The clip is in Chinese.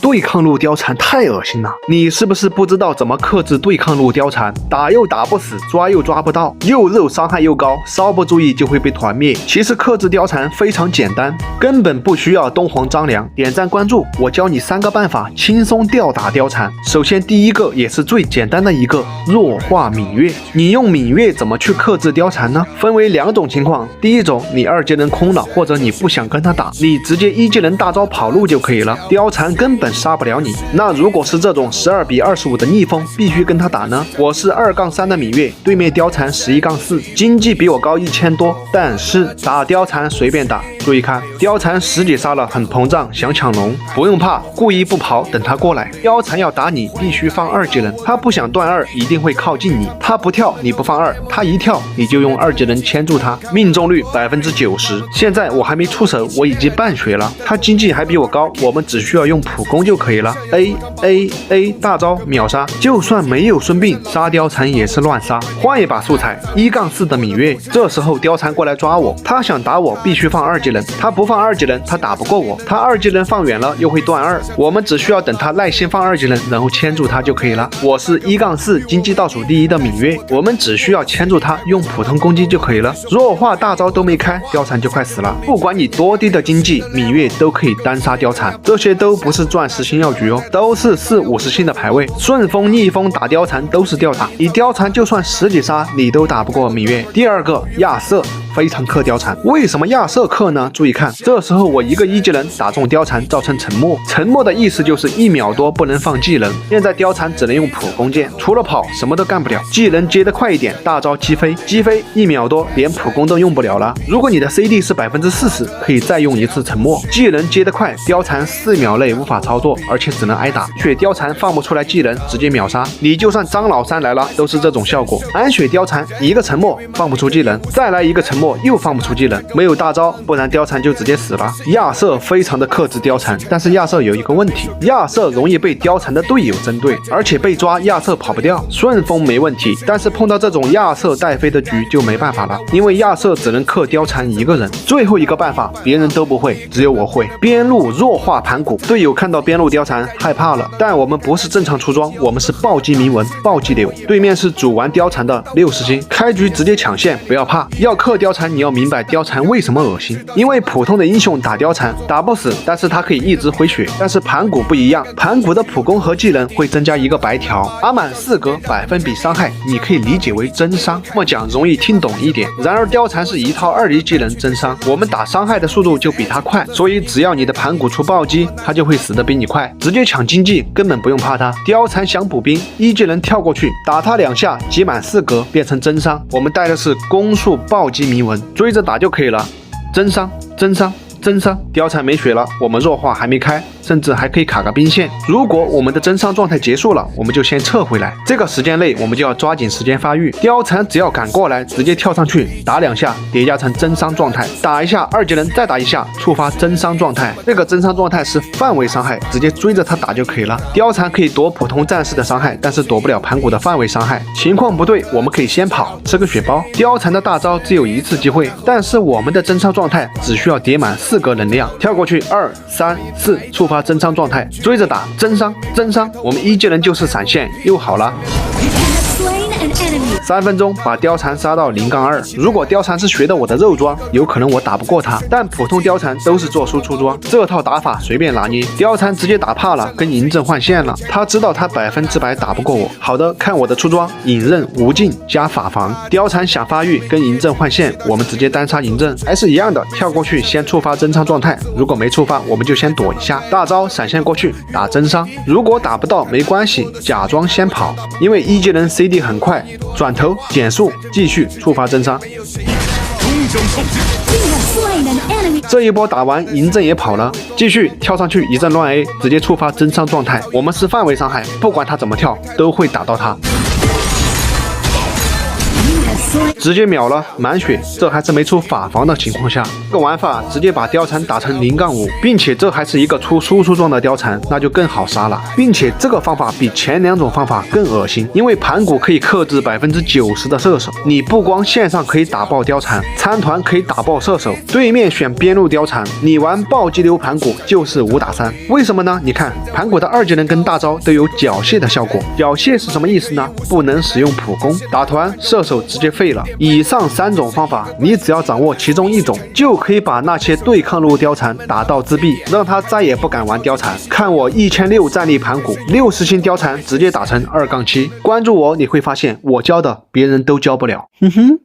对抗路貂蝉太恶心了，你是不是不知道怎么克制对抗路貂蝉？打又打不死，抓又抓不到，又肉伤害又高，稍不注意就会被团灭。其实克制貂蝉非常简单，根本不需要东皇张良。点赞关注，我教你3个办法轻松吊打貂蝉。首先第一个也是最简单的一个，弱化芈月。你用芈月怎么去克制貂蝉呢？分为2种情况，第一种你2技能空了，或者你不想跟他打，你直接1技能大招跑路就可以了，貂蝉根本杀不了你。那如果是这种12比25的逆风，必须跟他打呢？我是2-3的芈月，对面貂蝉11-4，经济比我高1000多，但是打貂蝉随便打。注意看，貂蝉10级杀了，很膨胀，想抢龙，不用怕，故意不跑，等他过来。貂蝉要打你，必须放2技能，他不想断2，一定会靠近你。他不跳，你不放2，他一跳，你就用2技能牵住他，命中率90%。现在我还没出手，我已经半血了，他经济还比我高，我们只需要用普攻就可以了。A 大招秒杀，就算没有孙膑，杀貂蝉也是乱杀。换一把素材，1-4的芈月，这时候貂蝉过来抓我，他想打我，必须放2技能，他不放2技能，他打不过我，他2技能放远了又会断2，我们只需要等他耐心放2技能，然后牵住他就可以了。我是1-4经济倒数第1的芈月，我们只需要牵住他，用普通攻击就可以了。弱化大招都没开，貂蝉就快死了。不管你多低的经济，芈月都可以单杀貂蝉，这些都不是钻石星耀局哦，都是450星的排位。顺风逆风打貂蝉都是吊打，你貂蝉就算10级杀，你都打不过芈月。第二个亚瑟。非常克貂蝉，为什么亚瑟克呢？注意看，这时候我一个1技能打中貂蝉，造成沉默。沉默的意思就是1秒多不能放技能。现在貂蝉只能用普攻剑，除了跑什么都干不了。技能接得快一点，大招击飞1秒多，连普攻都用不了了。如果你的 CD 是40%，可以再用一次沉默。技能接得快，貂蝉4秒内无法操作，而且只能挨打。血貂蝉放不出来技能，直接秒杀。你就算张老三来了，都是这种效果。安血貂蝉一个沉默放不出技能，再来一个沉默。又放不出技能，没有大招，不然貂蝉就直接死了。亚瑟非常的克制貂蝉，但是亚瑟有一个问题，亚瑟容易被貂蝉的队友针对，而且被抓亚瑟跑不掉。顺风没问题，但是碰到这种亚瑟带飞的局就没办法了，因为亚瑟只能克貂蝉1个人。最后一个办法别人都不会，只有我会，边路弱化盘古。队友看到边路貂蝉害怕了，但我们不是正常出装，我们是暴击铭文暴击流。对面是主玩貂蝉的60星，开局直接抢线，不要怕，要克貂蝉你要明白貂蝉为什么恶心，因为普通的英雄打貂蝉打不死，但是他可以一直回血，但是盘古不一样，盘古的普攻和技能会增加一个白条，打满4格100%伤害，你可以理解为增伤，这么讲容易听懂一点。然而貂蝉是一套2级技能增伤，我们打伤害的速度就比他快，所以只要你的盘古出暴击，他就会死得比你快，直接抢经济，根本不用怕他。貂蝉想补兵，1技能跳过去打他2下，挤满4格变成增伤，我们带的是攻速暴击铭文，追着打就可以了。增伤，貂蝉没血了，我们弱化还没开，甚至还可以卡个兵线。如果我们的增伤状态结束了，我们就先撤回来，这个时间内我们就要抓紧时间发育。貂蝉只要赶过来，直接跳上去打2下，叠加成增伤状态，打一下2技能，再打1下，触发增伤状态。这个增伤状态是范围伤害，直接追着他打就可以了。貂蝉可以躲普通战士的伤害，但是躲不了盘古的范围伤害。情况不对，我们可以先跑，吃个血包。貂蝉的大招只有1次机会，但是我们的增伤状态只需要叠满4格能量，跳过去2、3、4，触发增伤状态，追着打增伤，我们1技能就是闪现，又好了。3分钟把貂蝉杀到0-2。如果貂蝉是学的我的肉装，有可能我打不过他，但普通貂蝉都是做输出装，这套打法随便拿捏。貂蝉直接打怕了，跟嬴政换线了，他知道他100%打不过我。好的，看我的出装，隐刃无尽加法防。貂蝉想发育跟嬴政换线，我们直接单杀嬴政，还是一样的，跳过去先触发增伤状态，如果没触发，我们就先躲一下，大招闪现过去打增伤。如果打不到没关系，假装先跑，因为1技能 CD 很快，转头减速，继续触发增伤。这一波打完，嬴政也跑了，继续跳上去一阵乱 A， 直接触发增伤状态。我们是范围伤害，不管他怎么跳，都会打到他。直接秒了，满血，这还是没出法防的情况下。这个玩法直接把貂蝉打成0-5，并且这还是一个出输出装的貂蝉，那就更好杀了。并且这个方法比前2种方法更恶心，因为盘古可以克制90%的射手，你不光线上可以打爆貂蝉，参团可以打爆射手，对面选边路貂蝉，你玩暴击流盘古就是5打3。为什么呢？你看盘古的2技能跟大招都有缴械的效果，缴械是什么意思呢？不能使用普攻，打团射手直接废了。以上3种方法，你只要掌握其中1种，就可以把那些对抗路貂蝉打到自闭，让他再也不敢玩貂蝉。看我1600战力盘古，60星貂蝉直接打成2-7。关注我，你会发现我教的别人都教不了。哼哼。